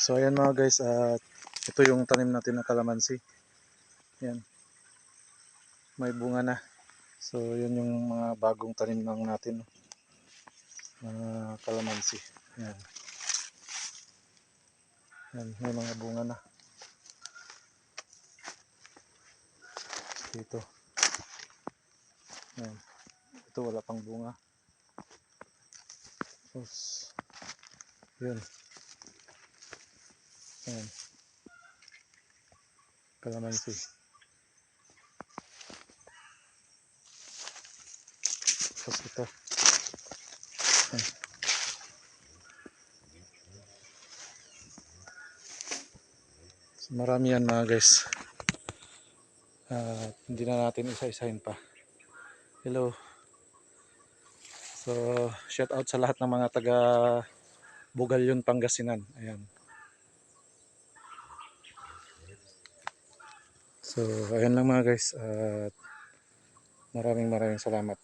So ayan mga guys, ito yung tanim natin na kalamansi. Yan, may bunga na. So yun yung mga bagong tanim lang natin na kalamansi. Yan. Yan, may mga bunga na. Dito. Yan. Ito wala pang bunga. Tapos, yun. Yan. Kalamansi. Tapos ito. Yan. So, marami yan mga guys. Hindi na natin isa-isahin pa. Hello. So, shout out sa lahat ng mga taga Bugalyon, Pangasinan. Ayan. So, ayan lang mga guys. Maraming salamat.